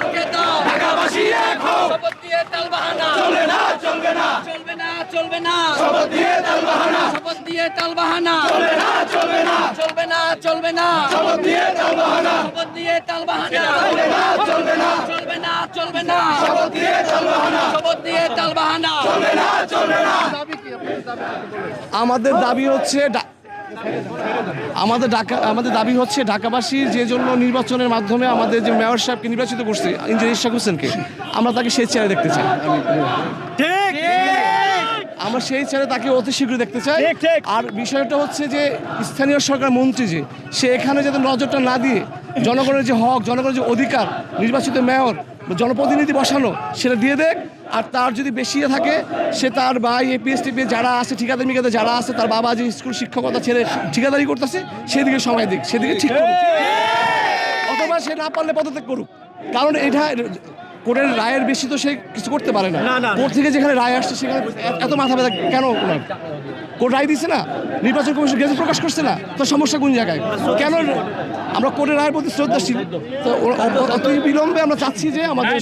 রুখে দাও ঢাকাবাসী এক হও শপথ দিয়ে তালবাহানা চলবে না চলবে না চলবে না চলবে না শপথ দিয়ে তালবাহানা শপথ দিয়ে তালবাহানা চলবে না চলবে না চলবে না চলবে না শপথ দিয়ে তালবাহানা শপথ দিয়ে তালবাহানা চলবে না চলবে না চলবে না চলবে না শপথ দিয়ে তালবাহানা শপথ দিয়ে তালবাহানা চলবে না চলবে না আমাদের দাবি হচ্ছে আমাদের দাবি হচ্ছে ঢাকাবাসীর যে জন্য নির্বাচনের মাধ্যমে আমাদের যে মেয়র সাহেবকে নির্বাচিত করছে ইঞ্জিনিয়ার ইশরাক হোসেনকে আমরা তাকে সেই চেয়ারে দেখতে চাই। আমরা সেই চেয়ারে তাকে অতি শীঘ্র দেখতে চাই। আর বিষয়টা হচ্ছে যে স্থানীয় সরকার মন্ত্রী যে সে এখানে যাতে নজরটা না দিয়ে জনগণের যে হক জনগণের যে অধিকার নির্বাচিত মেয়র জনপ্রতিনিধি বসানো সেটা দিয়ে দেখ। আর তার যদি বেশি থাকে সে তার ভাই এপিএসটিপি যারা আছে ঠিকাদার মিকাদার যারা আছে তার বাবা যে স্কুল শিক্ষকতা ছেড়ে ঠিকাদারি করতেছে সেদিকে সময় দিক সেদিকে ঠিক করুক অথবা সে না পারলে পদত্যাগ করুক। কারণ এটা কোর্টের রায়ের বেশি তো সে কিছু করতে পারে না। কোর্ট থেকে যেখানে রায় আসছে সেখানে এত মাথা ব্যথা কেন? ওনার কোর্ট রায় দিচ্ছে না, নির্বাচন কমিশন গেজেট প্রকাশ করছে না, তো সমস্যা কোন জায়গায়? কেন আমরা কোর্টের রায়ের প্রতি শ্রদ্ধাশীল, তো অত বিলম্বে আমরা চাচ্ছি যে আমাদের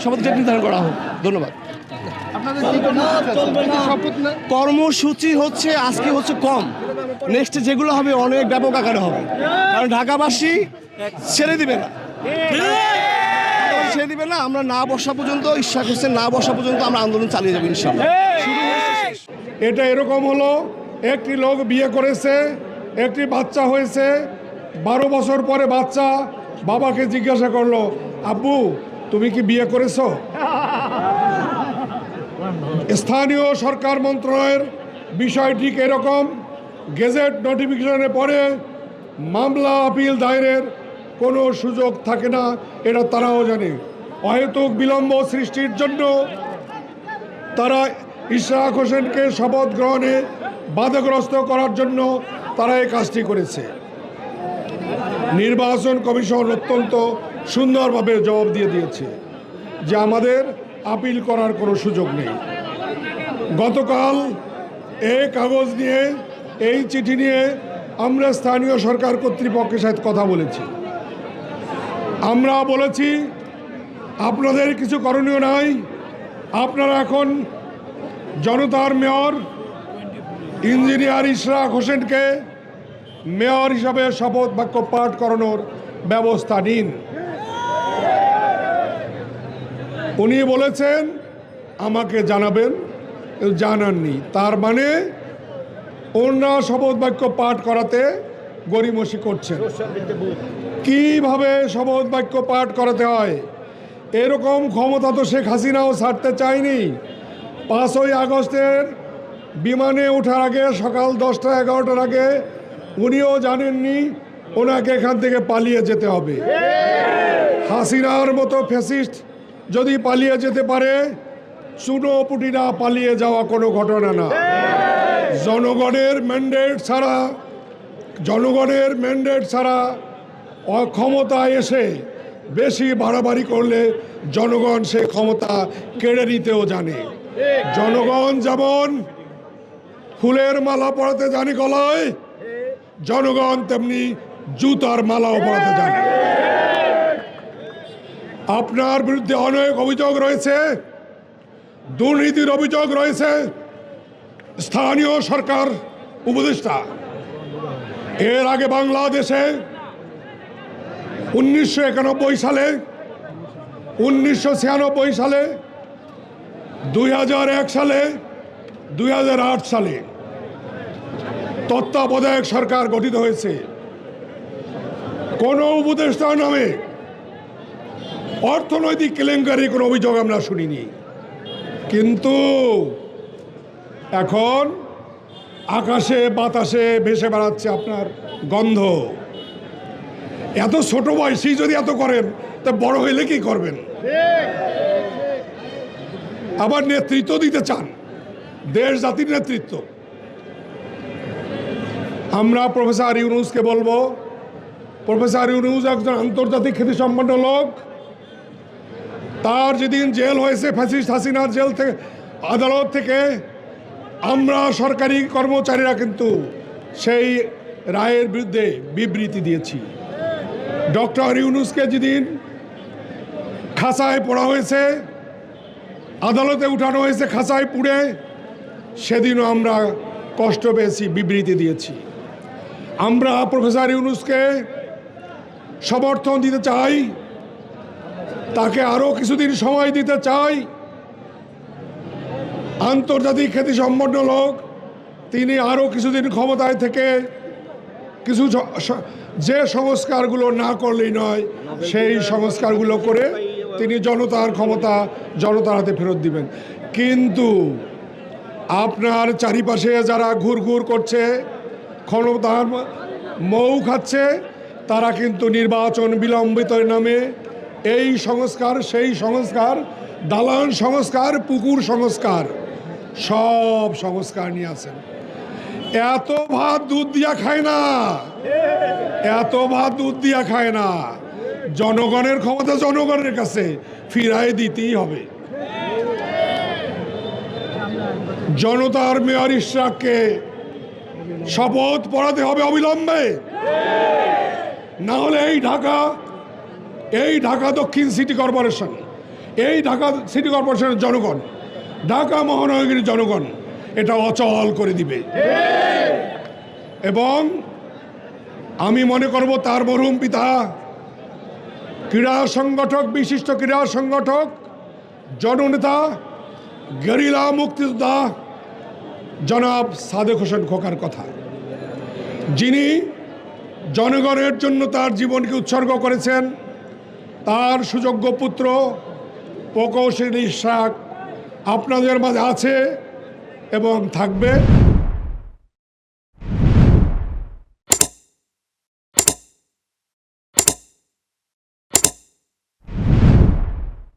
শপথ ডেট নির্ধারণ করা হোক। ধন্যবাদ। কর্মসূচি হচ্ছে আজকে হচ্ছে কম, নেক্সট যেগুলো হবে অনেক ব্যাপক আকারে হবে, কারণ ঢাকাবাসী ছেড়ে দিবে না ছেড়ে দিবে না। আমরা না বসা পর্যন্ত ইশরাক হোসেন না বসা পর্যন্ত আমরা আন্দোলন চালিয়ে যাবো ইনশাআল্লাহ। এটা এরকম হলো, একটি লোক বিয়ে করেছে, একটি বাচ্চা হয়েছে, 12 বছর পরে বাচ্চা বাবাকে জিজ্ঞাসা করলো, আব্বু তুমি কি বিয়ে করেছো? স্থানীয় সরকার মন্ত্রণালয়ের বিষয় ঠিক এরকম। গেজেট নোটিফিকেশনের পরে মামলা আপিল দায়েরের কোনো সুযোগ থাকে না, এটা তারাও জানে। অহেতুক বিলম্ব সৃষ্টির জন্য তারা ইশরাক হোসেনকে শপথ গ্রহণে বাধাগ্রস্ত করার জন্য তারা এই কাজটি করেছে। নির্বাচন কমিশন অত্যন্ত সুন্দরভাবে জবাব দিয়ে দিয়েছে যে আমাদের আপিল করার কোনো সুযোগ নেই। গতকাল এই কাগজ নিয়ে এই চিঠি নিয়ে আমরা স্থানীয় সরকার কর্তৃপক্ষের সাথে কথা বলেছি। আমরা বলেছি আপনাদের কিছু করণীয় নাই, আপনারা এখন জনতার মেয়র ইঞ্জিনিয়ার ইশরাক হোসেনকে মেয়র হিসাবে শপথ বাক্য পাঠ করানোর ব্যবস্থা নিন। উনি বলেছেন আমাকে জানাবেন, জানাননি, তার মানে ওনারা শপথ বাক্য পাঠ করাতে গড়িমসি করছেন। কিভাবে শপথ বাক্য পাঠ করাতে হয় এরকম ক্ষমতা তো শেখ হাসিনাও ছাড়তে চায়নি। 5ই আগস্টের বিমানে ওঠার আগে সকাল 10টা 11টার আগে উনিও জানেননি ওনাকে এখান থেকে পালিয়ে যেতে হবে। হাসিনার মতো ফ্যাসিস্ট যদি পালিয়ে যেতে পারে, চুনোপুটিরা পালিয়ে যাওয়া কোনো ঘটনা না। জনগণের ম্যান্ডেট ছাড়া ক্ষমতায় এসে বেশি বাড়াবাড়ি করলে জনগণ সে ক্ষমতা কেড়ে নিতেও জানে। জনগণ যেমন ফুলের মালা পরাতে জানে গলায়, জনগণ তেমনি জুতার মালাও পরাতে জানে। আপনার বিরুদ্ধে অনেক অভিযোগ রয়েছে, দুর্নীতির অভিযোগ রয়েছে। স্থানীয় সরকার উপদেষ্টা এর আগে বাংলাদেশে 1991 সালে, 1996 সালে, 2001 সালে, 2008 সালে তত্ত্বাবধায়ক সরকার গঠিত হয়েছে। কোনো উপদেষ্টার নামে অর্থনৈতিক কেলেঙ্কারির কোনো অভিযোগ আমরা শুনিনি। কিন্তু এখন আকাশে বাতাসে ভেসে বেড়াচ্ছে আপনার গন্ধ। এত ছোট বয়সী যদি এত করেন তা বড় হইলে কি করবেন? আবার নেতৃত্ব দিতে চান, দেশ জাতির নেতৃত্ব। আমরা প্রফেসর ইউনূসকে বলবো, প্রফেসর ইউনূস একজন আন্তর্জাতিক খ্যাতিসম্পন্ন লোক। তার যেদিন জেল হয়েছে ফ্যাসিস্ট হাসিনার জেল থেকে, আদালত থেকে, আমরা সরকারি কর্মচারীরা কিন্তু সেই রায়ের বিরুদ্ধে বিবৃতি দিয়েছি। ডক্টর ইউনূসকে যেদিন খাঁচায় পড়া হয়েছে, আদালতে উঠানো হয়েছে খাঁচায় পুড়ে, সেদিনও আমরা কষ্ট পেয়েছি, বিবৃতি দিয়েছি। আমরা প্রফেসর ইউনূসকে সমর্থন দিতে চাই, তাকে আরও কিছুদিন সময় দিতে চাই। আন্তর্জাতিক খ্যাতিসম্পন্ন লোক, তিনি আরও কিছুদিন ক্ষমতায় থেকে কিছু যে সংস্কারগুলো না করলেই নয়, সেই সংস্কারগুলো করে তিনি জনতার ক্ষমতা জনতার হাতে ফেরত দিবেন। কিন্তু আপনার চারিপাশে যারা ঘুরঘুর করছে, ক্ষমতার মৌ খাচ্ছে, তারা কিন্তু নির্বাচন বিলম্বিতের নামে এই সংস্কার সেই সংস্কার, দালান সংস্কার, পুকুর সংস্কার, সব সংস্কার নিয়ে আসেন। এত ভাত দুধ দিয়া খায় না, এত ভাত দুধ দিয়া খায় না। জনগণের ক্ষমতা জনগণের কাছে ফিরাই দিতেই হবে। জনতার মেয়র ইশরাককে শপথ পড়াতে হবে অবিলম্বে, না হলে এই ঢাকা দক্ষিণ সিটি কর্পোরেশন, এই ঢাকা সিটি কর্পোরেশনের জনগণ, ঢাকা মহানগরীর জনগণ এটা অচল করে দিবে। এবং আমি মনে করব তার মরহুম পিতা, ক্রীড়া সংগঠক, বিশিষ্ট ক্রীড়া সংগঠক, জননেতা, গেরিলা মুক্তিযোদ্ধা জনাব সাদেক হোসেন খোকার কথা, যিনি জনগণের জন্য তার জীবনকে উৎসর্গ করেছেন। তার সুযোগ্য পুত্র প্রকৌশলী ইশরাক আপনাদের মাঝে আছে এবং থাকবে।